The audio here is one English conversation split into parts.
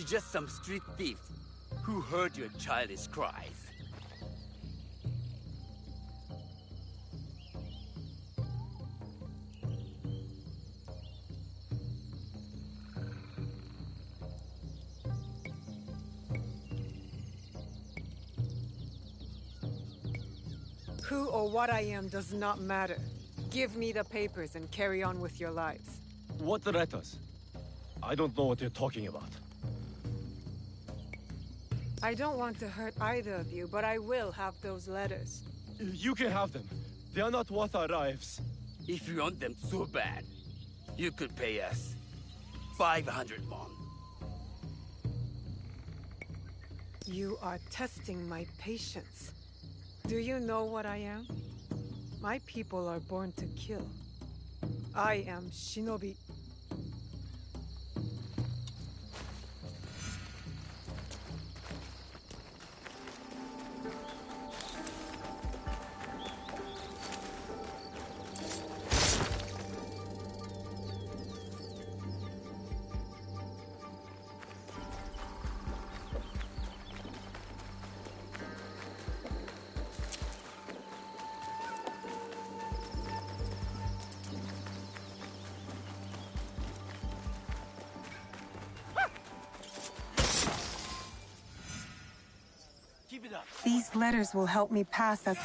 just some street thief who heard your childish cries. Who or what I am does not matter. Give me the papers and carry on with your lives. What letters? I don't know what you're talking about. I don't want to hurt either of you, but I will have those letters. You can have them. They are not worth our lives. If you want them so bad, you could pay us 500 won. You are testing my patience. Do you know what I am? My people are born to kill. I am Shinobi. These letters will help me pass as...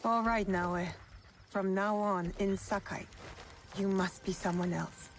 All right, Naoe. From now on, in Sakai, you must be someone else.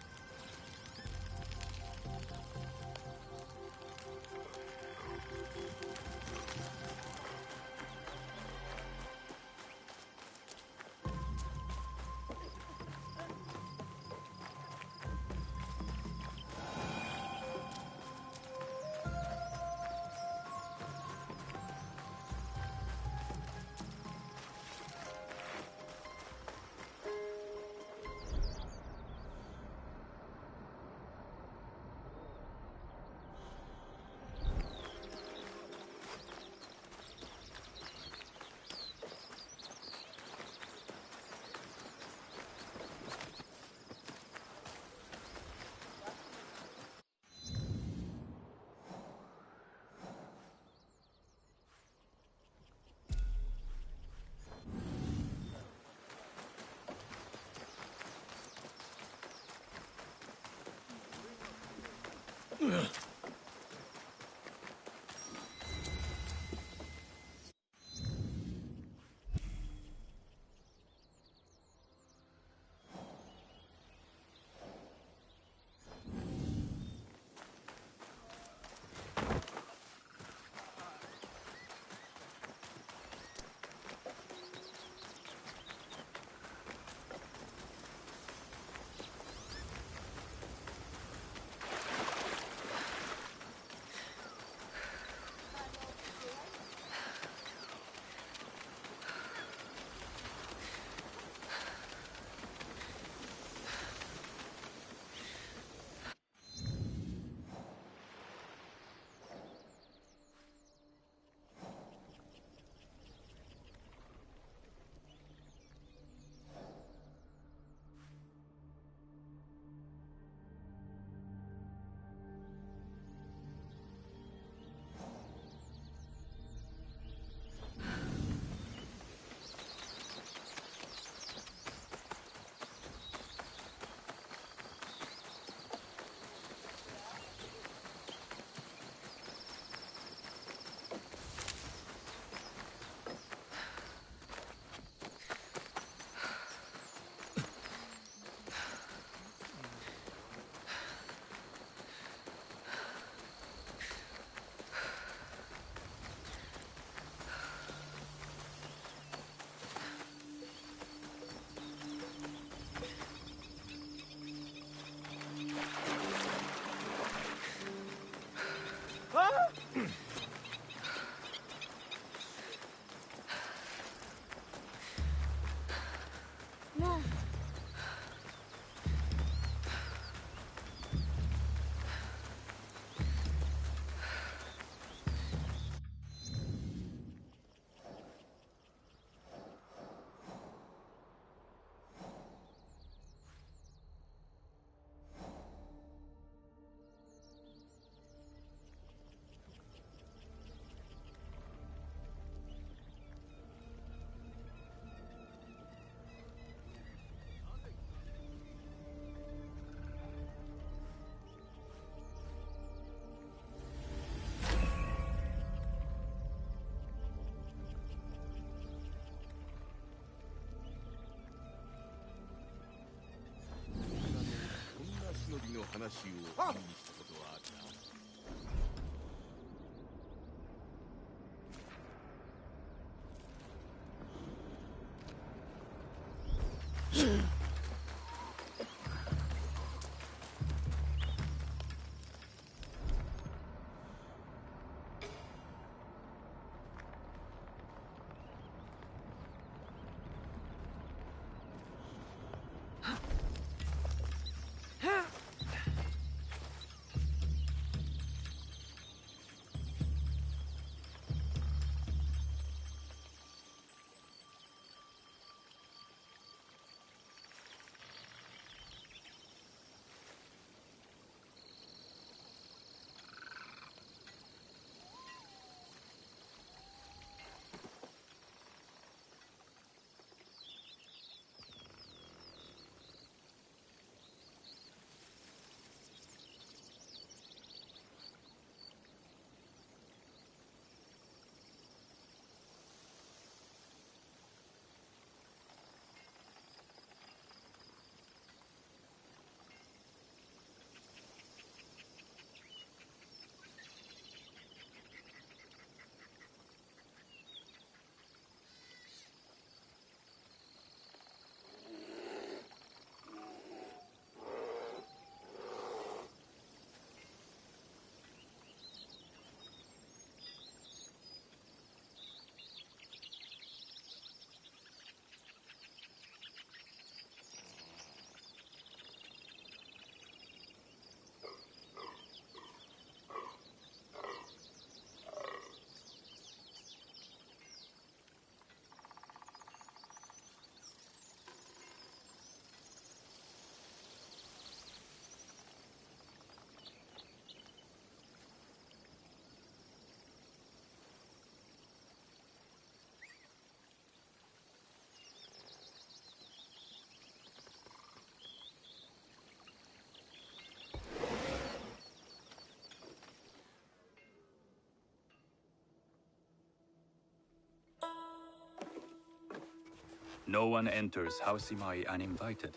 No one enters House Imai uninvited.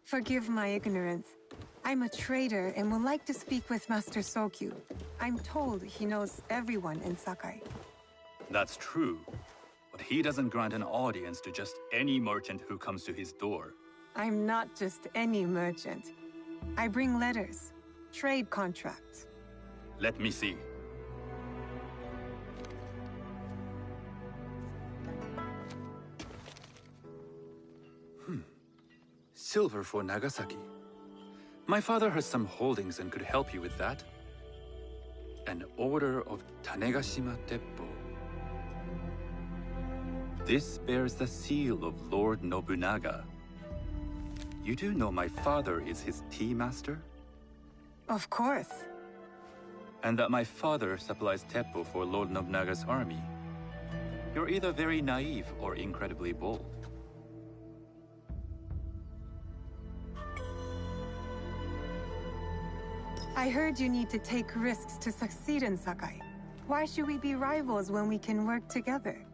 Forgive my ignorance. I'm a trader and would like to speak with Master Sokyu. I'm told he knows everyone in Sakai. That's true, but he doesn't grant an audience to just any merchant who comes to his door. I'm not just any merchant. I bring letters, trade contracts. Let me see. Silver for Nagasaki. My father has some holdings and could help you with that. An order of Tanegashima Teppo. This bears the seal of Lord Nobunaga. You do know my father is his tea master? Of course. And that my father supplies Teppo for Lord Nobunaga's army. You're either very naive or incredibly bold. I heard you need to take risks to succeed in Sakai. Why should we be rivals when we can work together?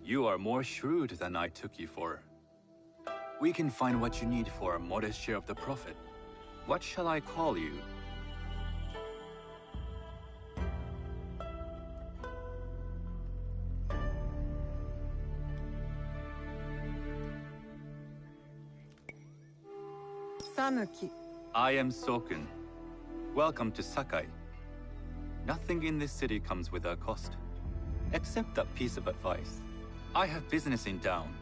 You are more shrewd than I took you for. We can find what you need for a modest share of the profit. What shall I call you? Sanuki. I am Sokun. Welcome to Sakai. Nothing in this city comes with a cost. Except that piece of advice. I have business in town.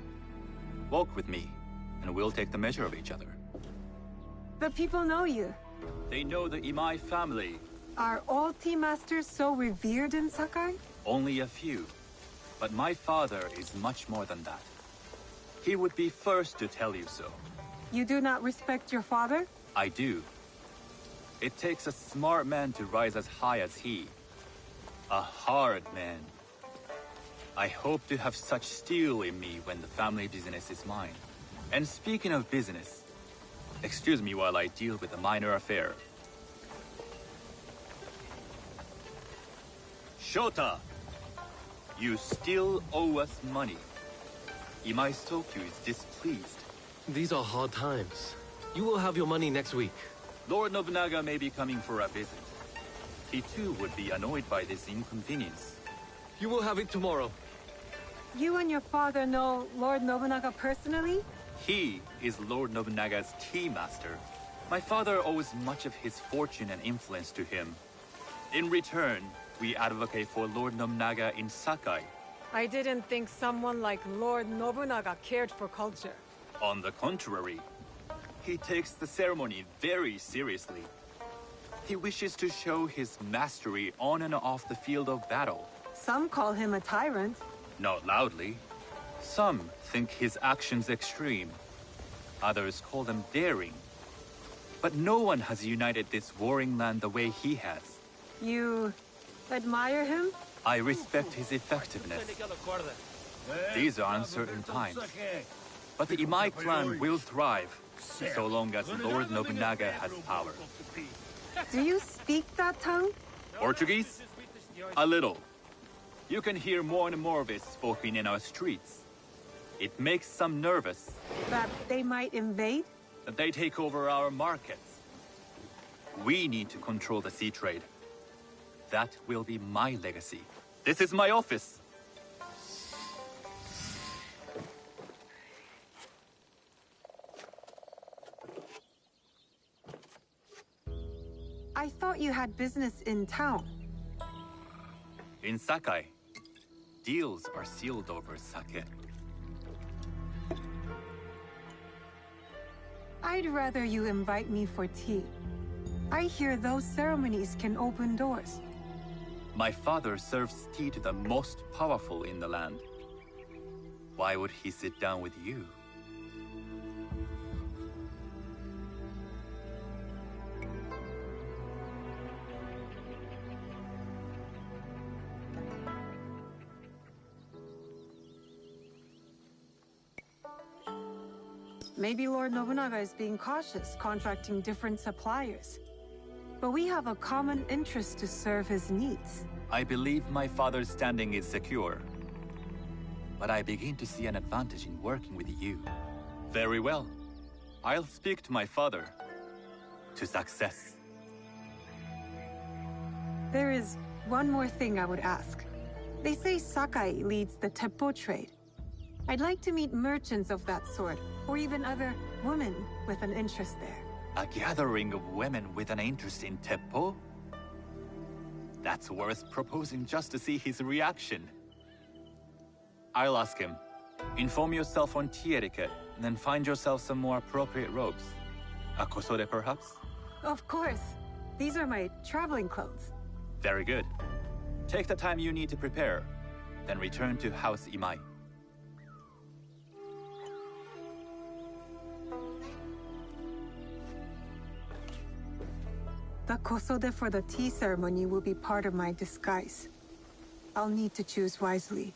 Walk with me, and we'll take the measure of each other. The people know you. They know the Imai family. Are all tea masters so revered in Sakai? Only a few. But my father is much more than that. He would be first to tell you so. You do not respect your father? I do. It takes a smart man to rise as high as he. A hard man. I hope to have such steel in me when the family business is mine. And speaking of business, excuse me while I deal with a minor affair. Shota! You still owe us money. Imai Sokyu is displeased. These are hard times. You will have your money next week. Lord Nobunaga may be coming for a visit. He too would be annoyed by this inconvenience. You will have it tomorrow. You and your father know Lord Nobunaga personally? He is Lord Nobunaga's tea master. My father owes much of his fortune and influence to him. In return, we advocate for Lord Nobunaga in Sakai. I didn't think someone like Lord Nobunaga cared for culture. On the contrary, he takes the ceremony very seriously. He wishes to show his mastery on and off the field of battle. Some call him a tyrant. Not loudly. Some think his actions extreme. Others call them daring. But no one has united this warring land the way he has. You admire him? I respect his effectiveness. These are uncertain times. But the Imai clan will thrive, so long as Lord Nobunaga has power. Do you speak that tongue? Portuguese? A little. You can hear more and more of it spoken in our streets. It makes some nervous. That they might invade? That they take over our markets. We need to control the sea trade. That will be my legacy. This is my office. I thought you had business in town. In Sakai, deals are sealed over sake. I'd rather you invite me for tea. I hear those ceremonies can open doors. My father serves tea to the most powerful in the land. Why would he sit down with you? Maybe Lord Nobunaga is being cautious, contracting different suppliers. But we have a common interest to serve his needs. I believe my father's standing is secure. But I begin to see an advantage in working with you. Very well. I'll speak to my father. To success. There is one more thing I would ask. They say Sakai leads the teppo trade. I'd like to meet merchants of that sort, or even other women with an interest there. A gathering of women with an interest in teppo? That's worth proposing just to see his reaction. I'll ask him. Inform yourself on tea etiquette, and then find yourself some more appropriate robes. A kosode, perhaps? Of course. These are my traveling clothes. Very good. Take the time you need to prepare, then return to House Imai. The kosode for the tea ceremony will be part of my disguise. I'll need to choose wisely.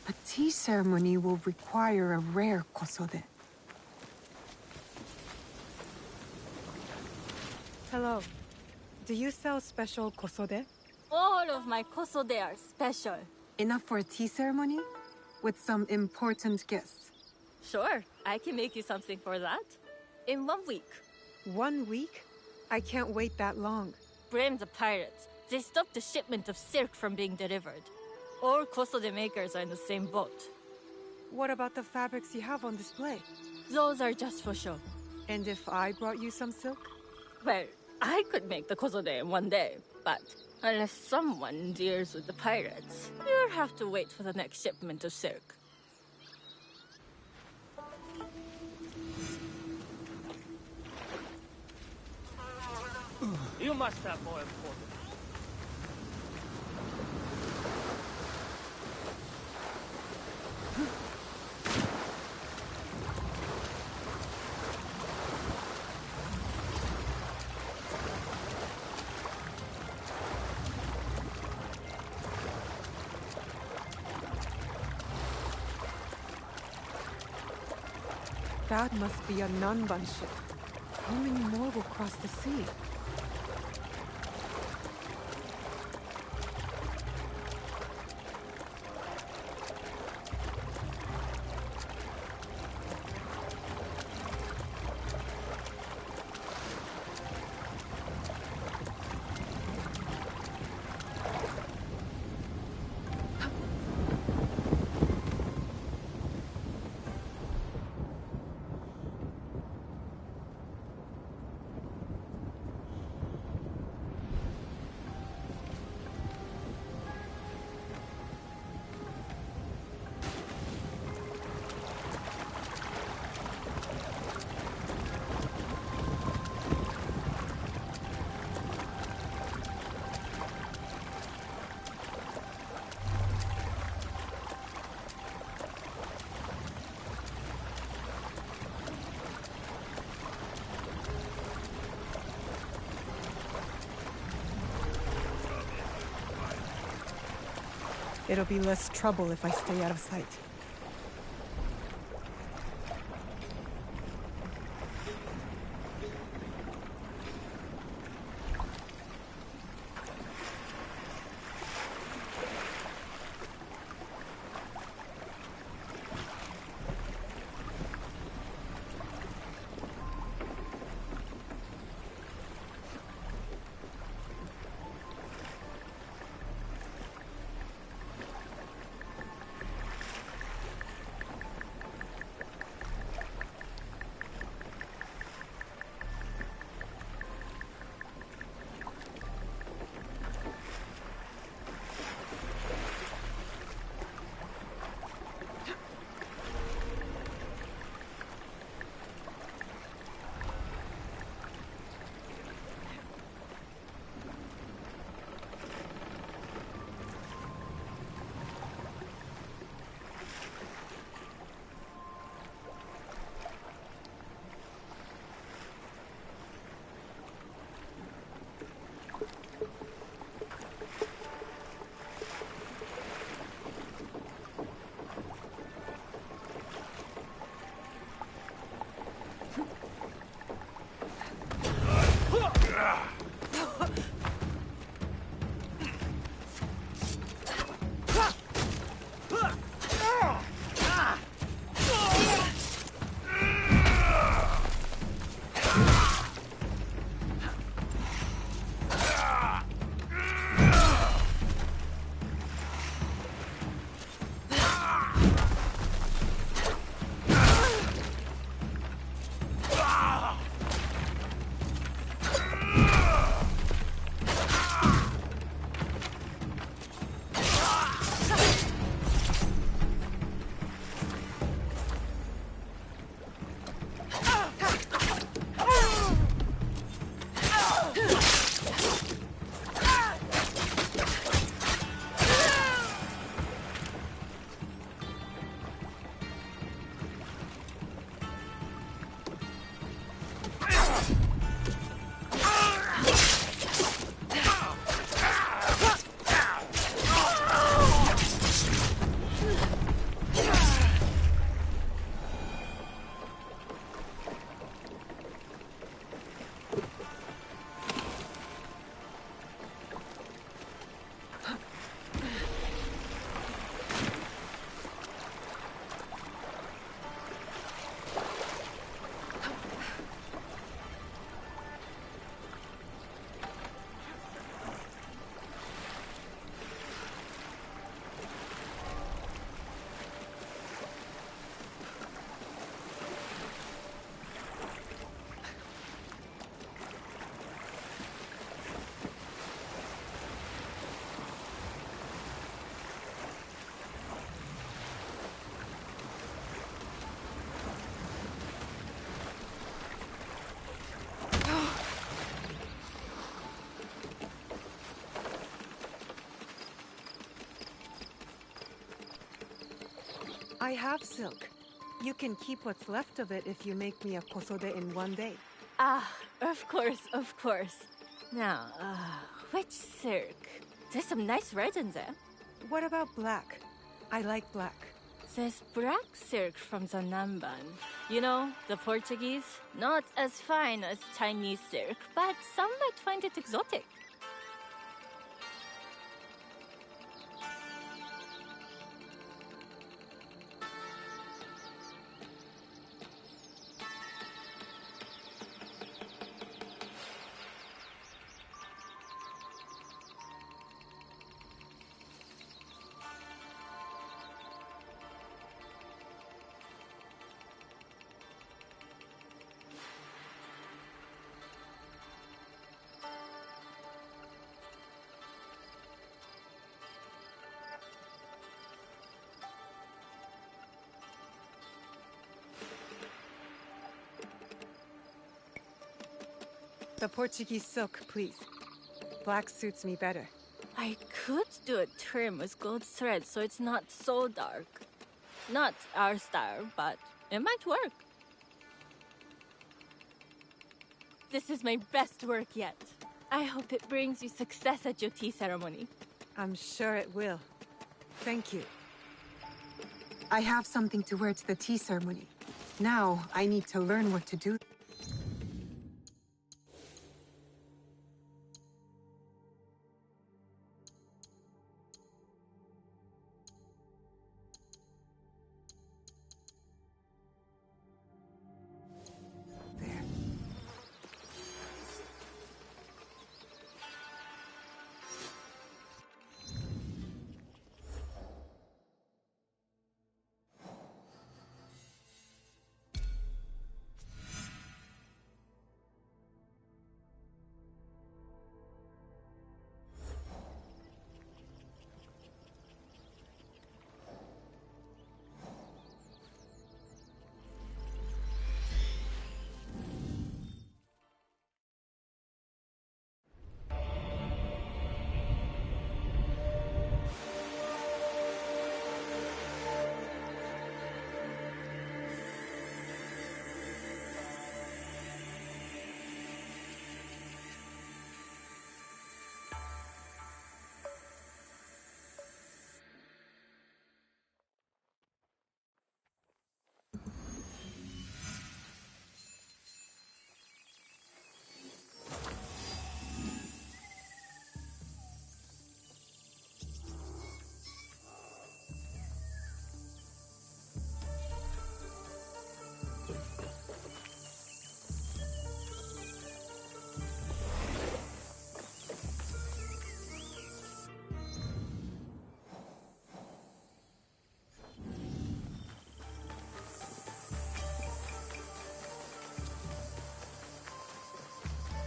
A tea ceremony will require a rare kosode. Hello. Do you sell special kosode? All of my kosode are special. Enough for a tea ceremony? With some important guests. Sure, I can make you something for that. In 1 week. 1 week? I can't wait that long. Blame the pirates. They stopped the shipment of silk from being delivered. All kosode makers are in the same boat. What about the fabrics you have on display? Those are just for show. And if I brought you some silk? Well, I could make the kosode in 1 day, but unless someone deals with the pirates, you'll have to wait for the next shipment of silk. You must have more important. That must be a Nanban ship. How many more will cross the sea? It'll be less trouble if I stay out of sight. I have silk. You can keep what's left of it if you make me a kosode in one day. Ah, of course, of course. Now, which silk? There's some nice red in there. What about black? I like black. There's black silk from the Namban. You know, the Portuguese. Not as fine as Chinese silk, but some might find it exotic. The Portuguese silk, please. Black suits me better. I could do a trim with gold thread so it's not so dark. Not our style, but it might work. This is my best work yet. I hope it brings you success at your tea ceremony. I'm sure it will. Thank you. I have something to wear to the tea ceremony. Now, I need to learn what to do.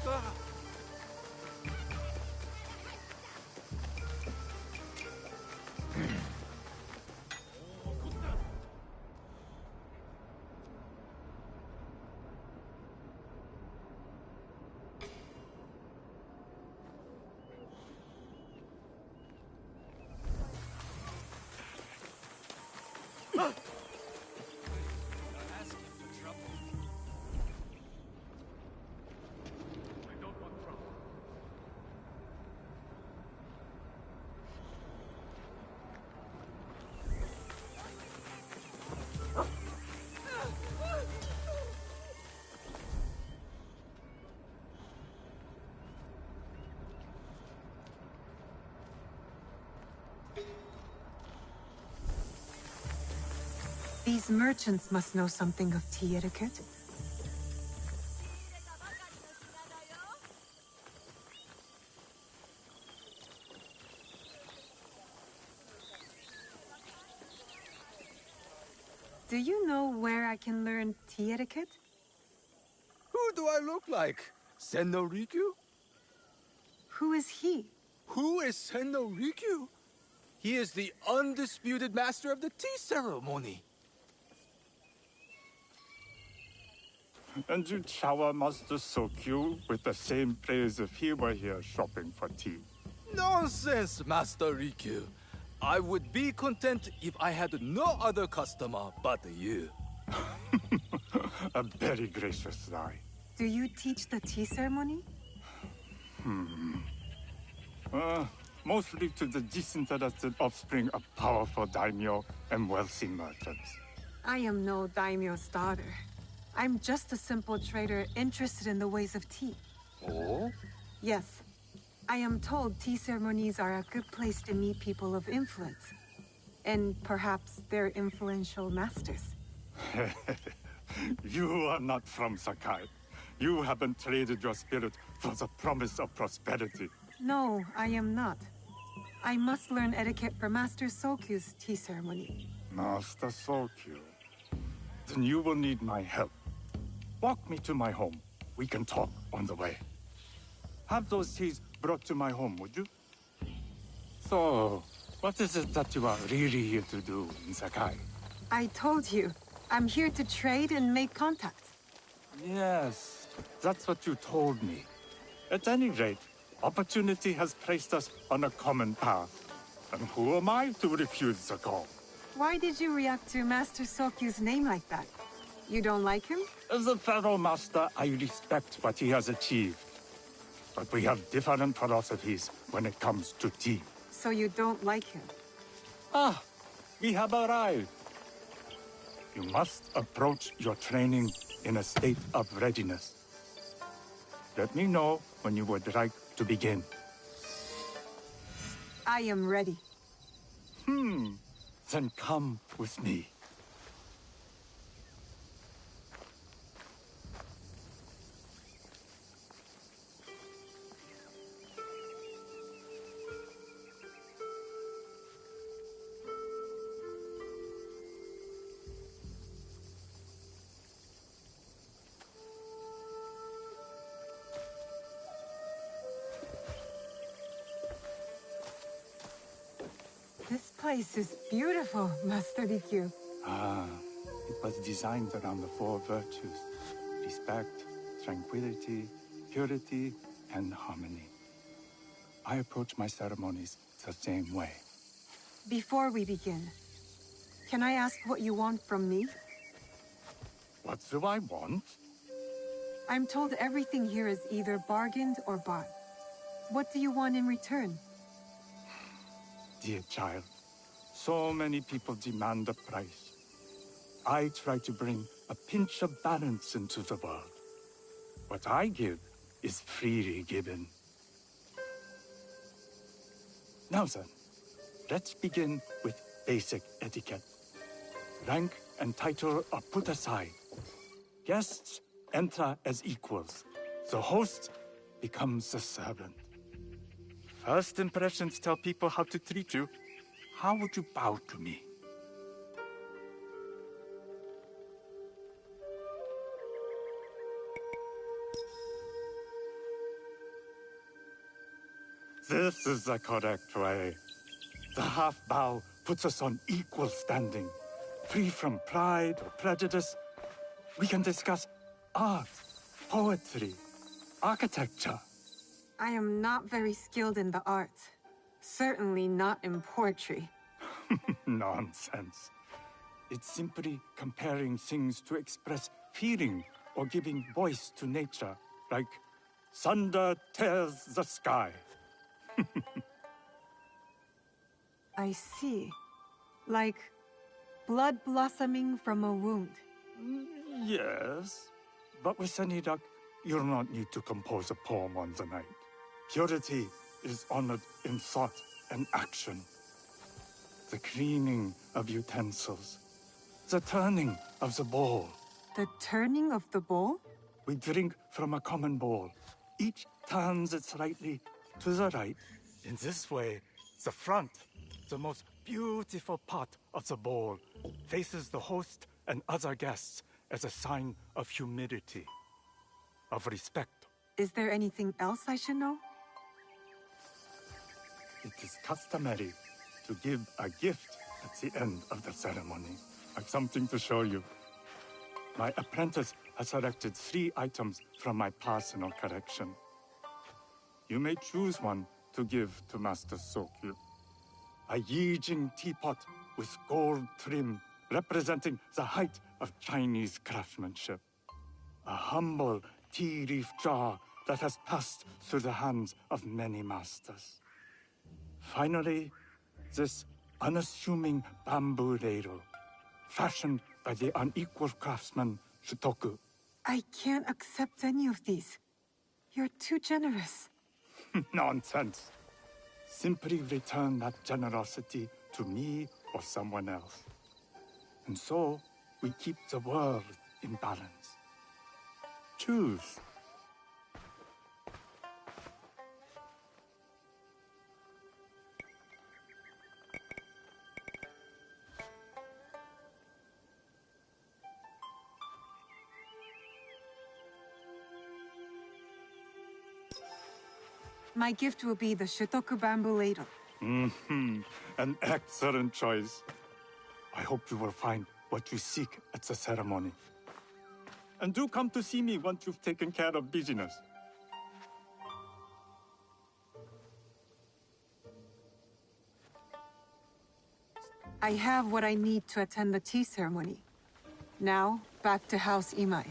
There. These merchants must know something of tea etiquette. Do you know where I can learn tea etiquette? Who do I look like? Senno Rikyu? Who is he? Who is Senno Rikyu? He is the undisputed master of the tea ceremony. And you Chawa Master Sokyu with the same praise if he were here shopping for tea. Nonsense, Master Rikyu. I would be content if I had no other customer but you. A very gracious lie. Do you teach the tea ceremony? Mostly to the disinterested offspring of powerful daimyo and wealthy merchants. I am no daimyo's daughter. I'm just a simple trader interested in the ways of tea. Oh? Yes. I am told tea ceremonies are a good place to meet people of influence. And perhaps their influential masters. You are not from Sakai. You haven't traded your spirit for the promise of prosperity. No, I am not. I must learn etiquette for Master Sokyu's tea ceremony. Master Sokyu. Then you will need my help. Walk me to my home. We can talk on the way. Have those teas brought to my home, would you? So, what is it that you are really here to do in Sakai? I told you, I'm here to trade and make contacts. Yes, that's what you told me. At any rate, opportunity has placed us on a common path. And who am I to refuse the call? Why did you react to Master Sokyu's name like that? You don't like him? As a Pharaoh Master, I respect what he has achieved. But we have different philosophies when it comes to tea. So you don't like him? Ah, we have arrived. You must approach your training in a state of readiness. Let me know when you would like to begin. I am ready. Then come with me. This place is beautiful, Master Rikyu. It was designed around the four virtues: respect, tranquility, purity, and harmony. I approach my ceremonies the same way. Before we begin, can I ask what you want from me? What do I want? I'm told everything here is either bargained or bought. What do you want in return? Dear child, so many people demand a price. I try to bring a pinch of balance into the world. What I give is freely given. Now then, let's begin with basic etiquette. Rank and title are put aside. Guests enter as equals. The host becomes the servant. First impressions tell people how to treat you. How would you bow to me? This is the correct way. The half bow puts us on equal standing, free from pride or prejudice. We can discuss art, poetry, architecture. I am not very skilled in the arts. Certainly not in poetry. Nonsense. It's simply comparing things to express feeling or giving voice to nature, like thunder tears the sky. I see. Like blood blossoming from a wound. Yes, but with any luck, you'll not need to compose a poem on the night. Purity is honored in thought and action. The cleaning of utensils, the turning of the bowl. The turning of the bowl? We drink from a common bowl. Each turns it slightly to the right. In this way, the front, the most beautiful part of the bowl, faces the host and other guests as a sign of humility, of respect. Is there anything else I should know? It is customary to give a gift at the end of the ceremony. I've something to show you. My apprentice has selected 3 items from my personal collection. You may choose one to give to Master Sokyu. a Yijing teapot with gold trim representing the height of Chinese craftsmanship. A humble tea leaf jar that has passed through the hands of many masters. Finally, this unassuming bamboo ladle, fashioned by the unequal craftsman Shutoku. I can't accept any of these. You're too generous. Nonsense. Simply return that generosity to me or someone else. And so, we keep the world in balance. Choose. My gift will be the Shutoku bamboo ladle. An excellent choice. I hope you will find what you seek at the ceremony. And do come to see me once you've taken care of business. I have what I need to attend the tea ceremony. Now, back to House Imai.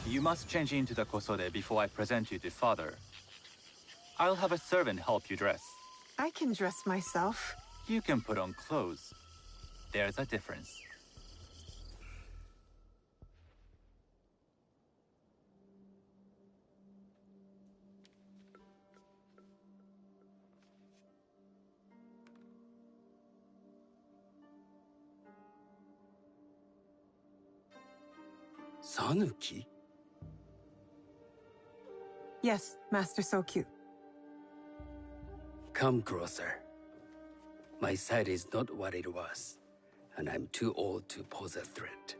You must change into the kosode before I present you to father. I'll have a servant help you dress. I can dress myself. You can put on clothes. There's a difference. Sanuki? Yes, Master Sokyu. Come closer. My sight is not what it was, and I'm too old to pose a threat.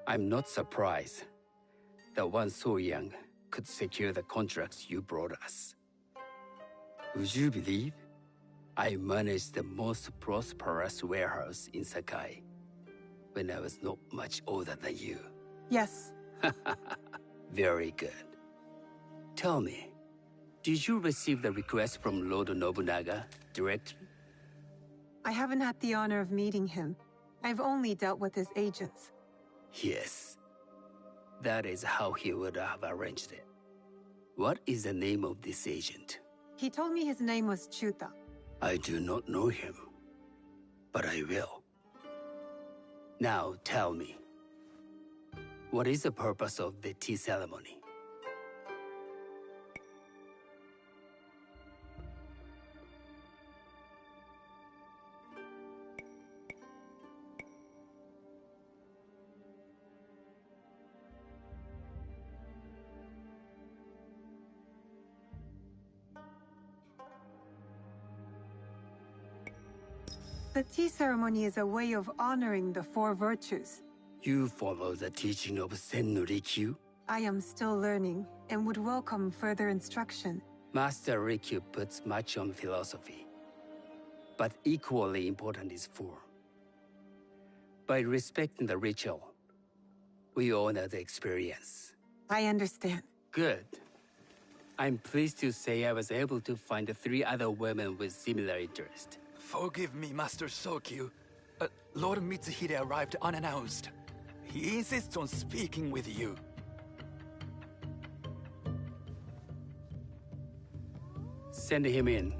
I'm not surprised that one so young could secure the contracts you brought us. Would you believe I managed the most prosperous warehouse in Sakai when I was not much older than you? Yes. Very good. Tell me, did you receive the request from Lord Nobunaga directly? I haven't had the honor of meeting him. I've only dealt with his agents. Yes. That is how he would have arranged it. What is the name of this agent? He told me his name was Chuta. I do not know him, but I will. Now tell me, what is the purpose of the tea ceremony? The tea ceremony is a way of honoring the four virtues. You follow the teaching of Sen no Rikyu? I am still learning and would welcome further instruction. Master Rikyu puts much on philosophy, but equally important is form. By respecting the ritual, we honor the experience. I understand. Good. I'm pleased to say I was able to find 3 other women with similar interest. Forgive me, Master Sokyu. Lord Mitsuhide arrived unannounced. He insists on speaking with you. Send him in.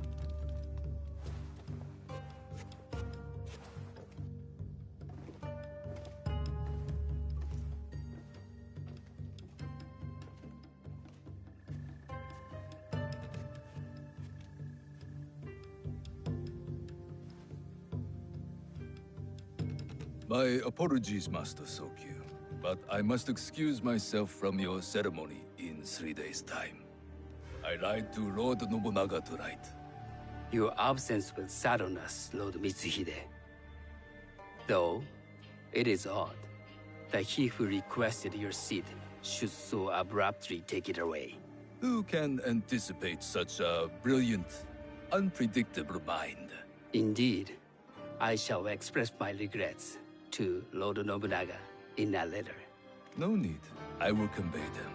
My apologies, Master Sokyu, but I must excuse myself from your ceremony in 3 days' time. I ride to Lord Nobunaga tonight. Your absence will sadden us, Lord Mitsuhide. Though, it is odd that he who requested your seat should so abruptly take it away. Who can anticipate such a brilliant, unpredictable mind? Indeed, I shall express my regrets to Lord Nobunaga in a letter. No need. I will convey them.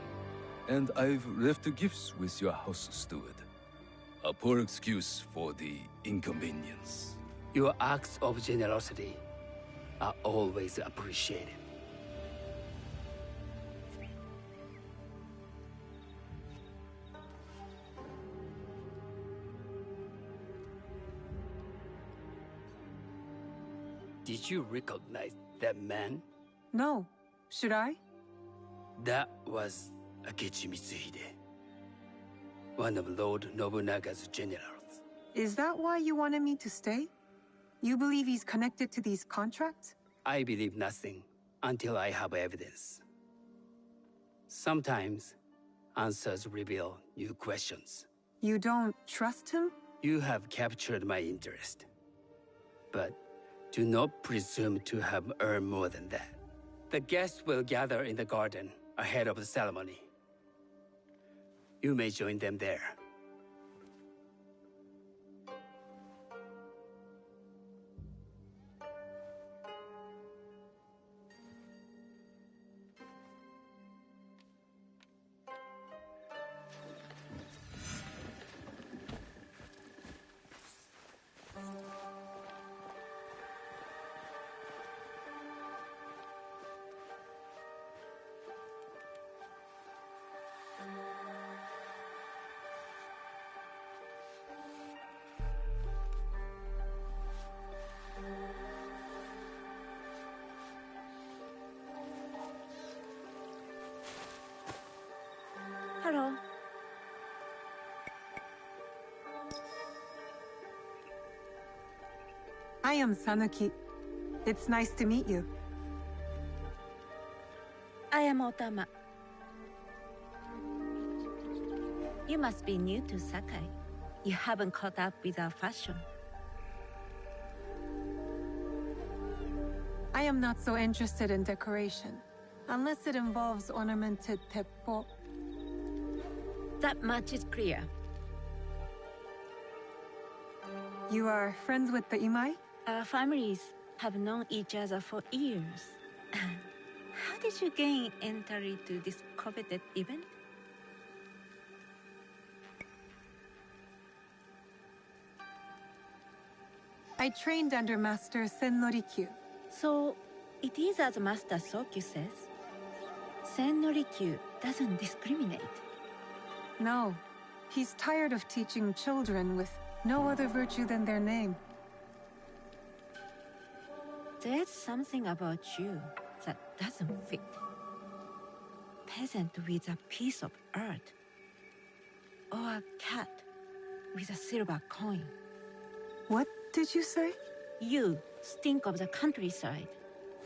And I've left the gifts with your house steward. A poor excuse for the inconvenience. Your acts of generosity are always appreciated. Did you recognize that man? No. Should I? That was Akechi Mitsuhide, one of Lord Nobunaga's generals. Is that why you wanted me to stay? You believe he's connected to these contracts? I believe nothing until I have evidence. Sometimes, answers reveal new questions. You don't trust him? You have captured my interest. But do not presume to have earned more than that. The guests will gather in the garden ahead of the ceremony. You may join them there. Hello. I am Sanuki. It's nice to meet you. I am Otama. You must be new to Sakai. You haven't caught up with our fashion. I am not so interested in decoration, unless it involves ornamented teppo. That much is clear. You are friends with the Imai? Our families have known each other for years. How did you gain entry to this coveted event? I trained under Master Sen Norikyu. So, it is as Master Sokyu says. Sen Norikyu doesn't discriminate. No, he's tired of teaching children with no other virtue than their name. There's something about you that doesn't fit. Peasant with a piece of earth. Or a cat with a silver coin. What did you say? You stink of the countryside.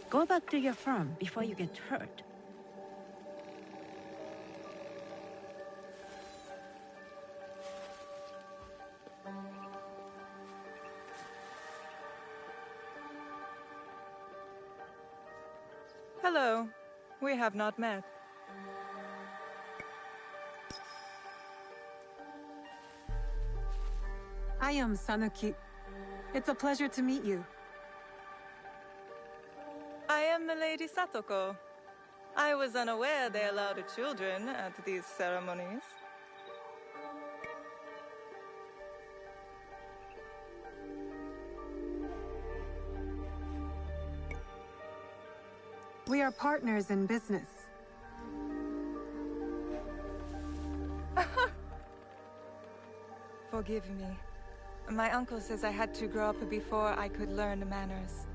Go back to your farm before you get hurt. Hello. We have not met. I am Sanuki. It's a pleasure to meet you. I am Milady Satoko. I was unaware they allowed children at these ceremonies. We are partners in business. Forgive me. My uncle says I had to grow up before I could learn manners.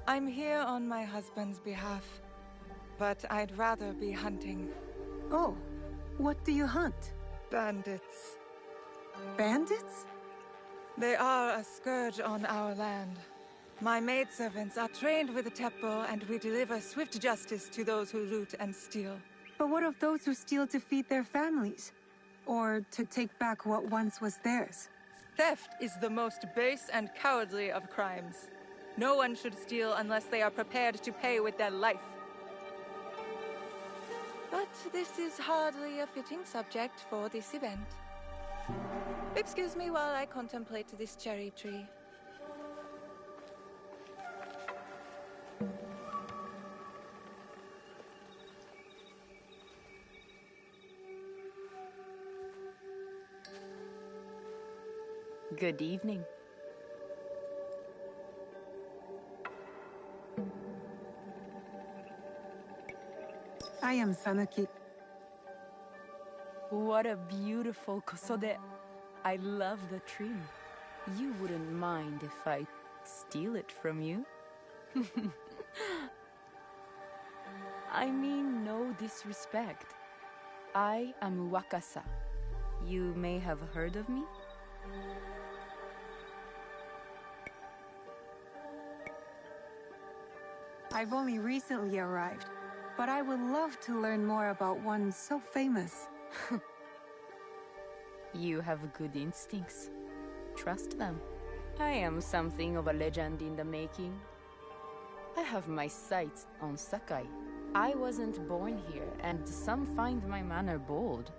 I'm here on my husband's behalf, but I'd rather be hunting. Oh, what do you hunt? Bandits. Bandits? They are a scourge on our land. My maidservants are trained with the Teppo, and we deliver swift justice to those who loot and steal. But what of those who steal to feed their families? Or to take back what once was theirs? Theft is the most base and cowardly of crimes. No one should steal unless they are prepared to pay with their life. But this is hardly a fitting subject for this event. Excuse me while I contemplate this cherry tree. Good evening. I am Sanuki. What a beautiful kosode. I love the trim. You wouldn't mind if I steal it from you? I mean no disrespect. I am Wakasa. You may have heard of me? I've only recently arrived, but I would love to learn more about one so famous. You have good instincts. Trust them. I am something of a legend in the making. I have my sights on Sakai. I wasn't born here, and some find my manner bold.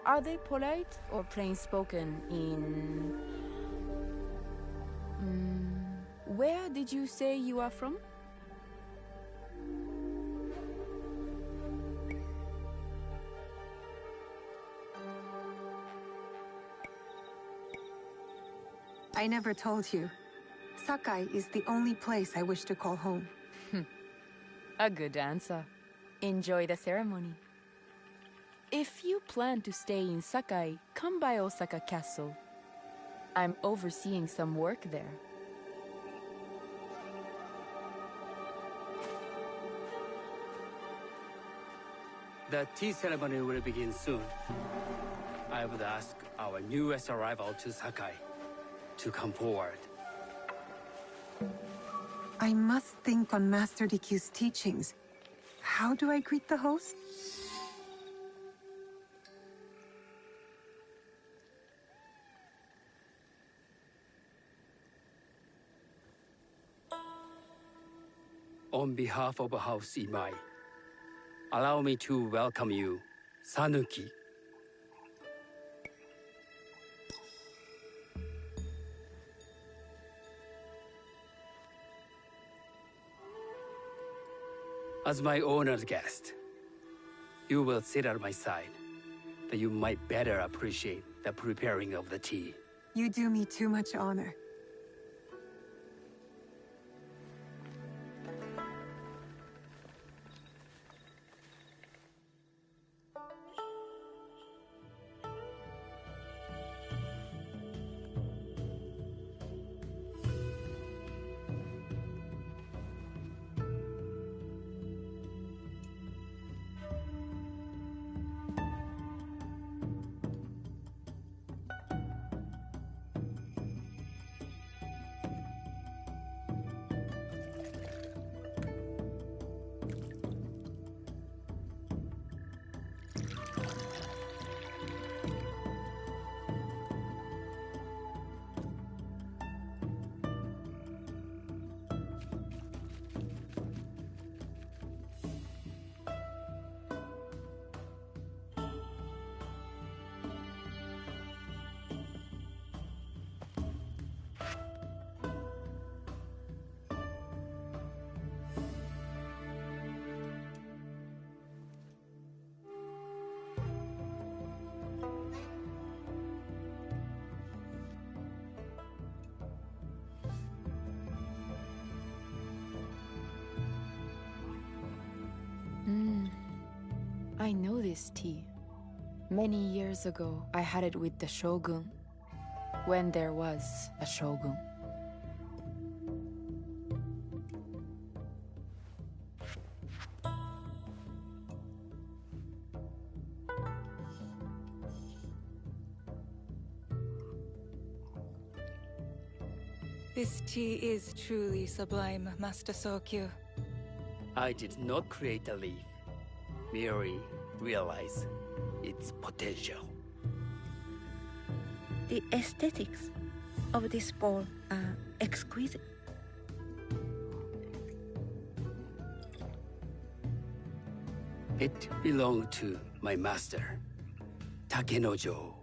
Are they polite or plain-spoken in... Where did you say you are from? I never told you. Sakai is the only place I wish to call home. A good answer. Enjoy the ceremony. If you plan to stay in Sakai, come by Osaka Castle. I'm overseeing some work there. The tea ceremony will begin soon. I would ask our newest arrival to Sakai to come forward. I must think on Master Rikyu's teachings. How do I greet the host? On behalf of House Imai, allow me to welcome you, Sanuki. As my honored guest, you will sit at my side, that you might better appreciate the preparing of the tea. You do me too much honor. I know this tea. Many years ago, I had it with the shogun, when there was a shogun. This tea is truly sublime, Master Sokyu. I did not create a leaf, merely realize its potential. The aesthetics of this bowl are exquisite. It belonged to my master, Takenojo.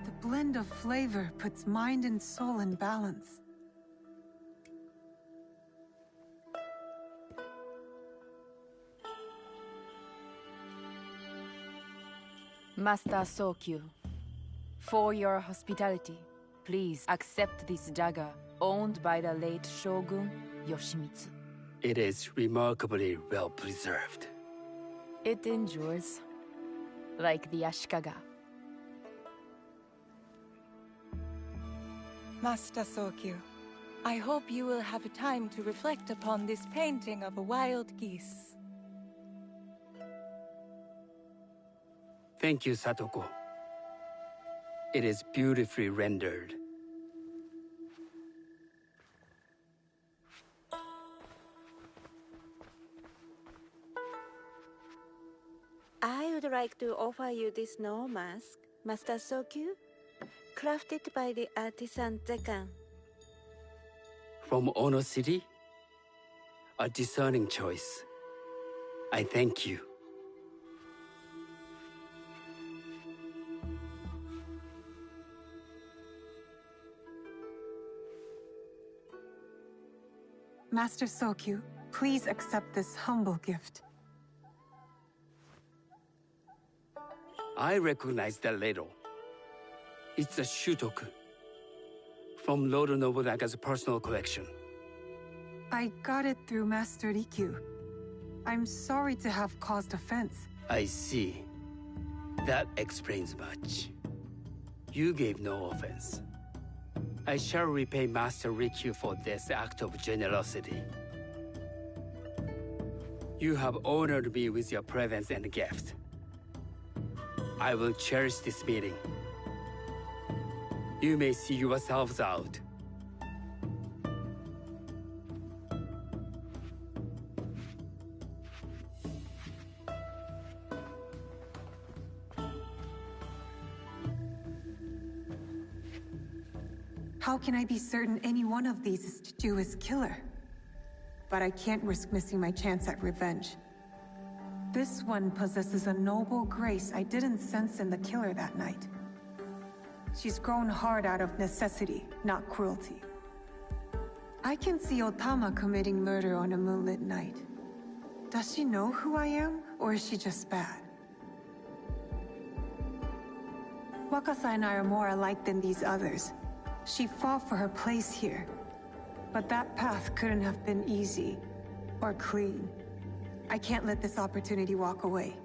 The blend of flavor puts mind and soul in balance. Master Sokyu, for your hospitality, please accept this dagger owned by the late Shogun Yoshimitsu. It is remarkably well preserved. It endures, like the Ashikaga. Master Sokyu, I hope you will have time to reflect upon this painting of a wild geese. Thank you, Satoko. It is beautifully rendered. I would like to offer you this snow mask, Master Sokyu, crafted by the artisan Zekan. From Ono City? A discerning choice. I thank you. Master Sokyu, please accept this humble gift. I recognize that ladle. It's a shutoku from Lord Nobunaga's personal collection. I got it through Master Rikyu. I'm sorry to have caused offense. I see. That explains much. You gave no offense. I shall repay Master Rikyu for this act of generosity. You have honored me with your presence and gift. I will cherish this meeting. You may see yourselves out. How can I be certain any one of these is to do his killer? But I can't risk missing my chance at revenge. This one possesses a noble grace I didn't sense in the killer that night. She's grown hard out of necessity, not cruelty. I can see Otama committing murder on a moonlit night. Does she know who I am, or is she just bad? Wakasa and I are more alike than these others. She fought for her place here. But that path couldn't have been easy, or clean. I can't let this opportunity walk away.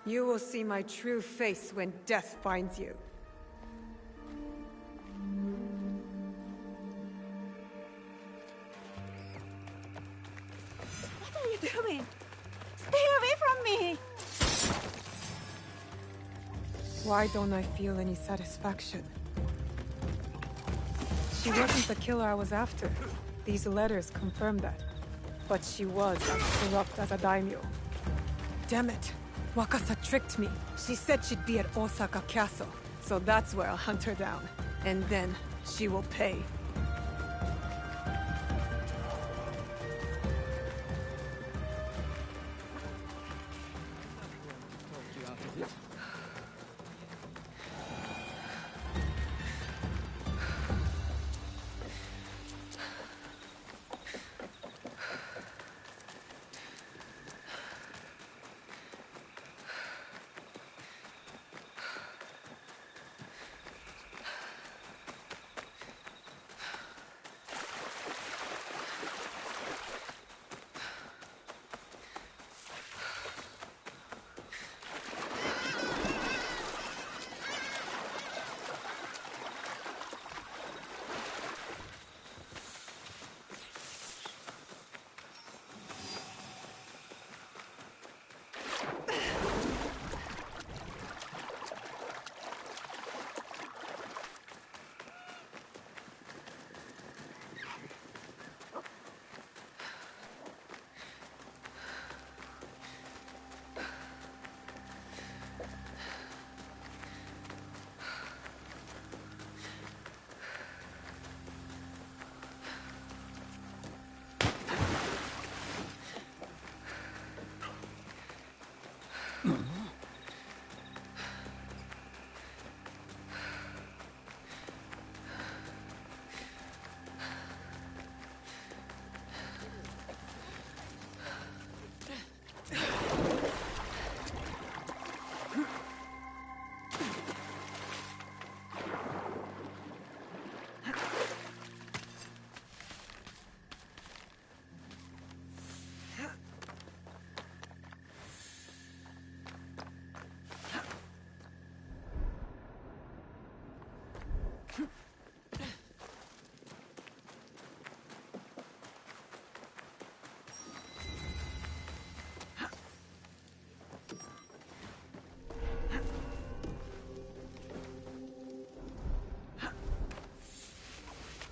You will see my true face when death finds you. What are you doing? Stay away from me! Why don't I feel any satisfaction? She wasn't the killer I was after. These letters confirm that. But she was as corrupt as a daimyo. Damn it! Wakasa tricked me. She said she'd be at Osaka Castle. So that's where I'll hunt her down. And then she will pay.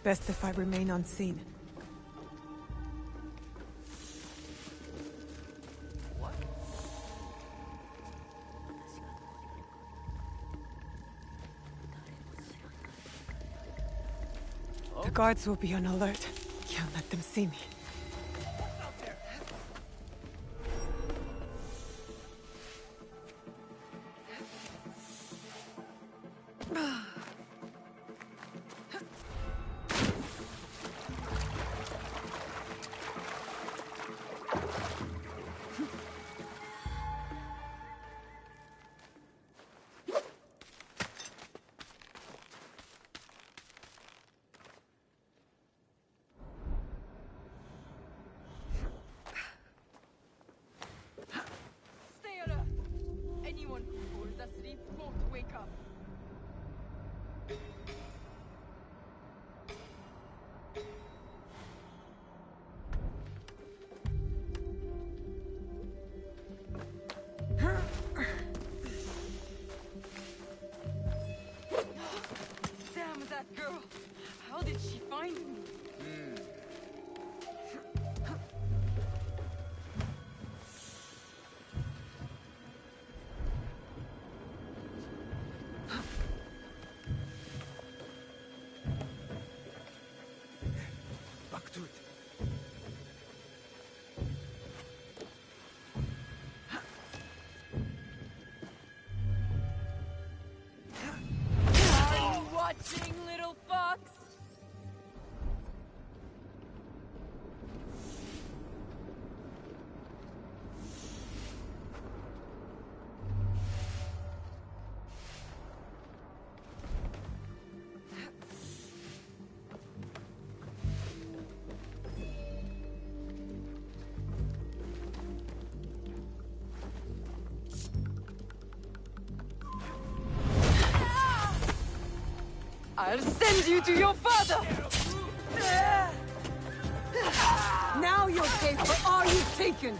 Best if I remain unseen. The guards will be on alert. Can't let them see me. How did she find me? Back to it. Are you watching, little fox? I'll send you to your father! Now you'll pay for all you've taken!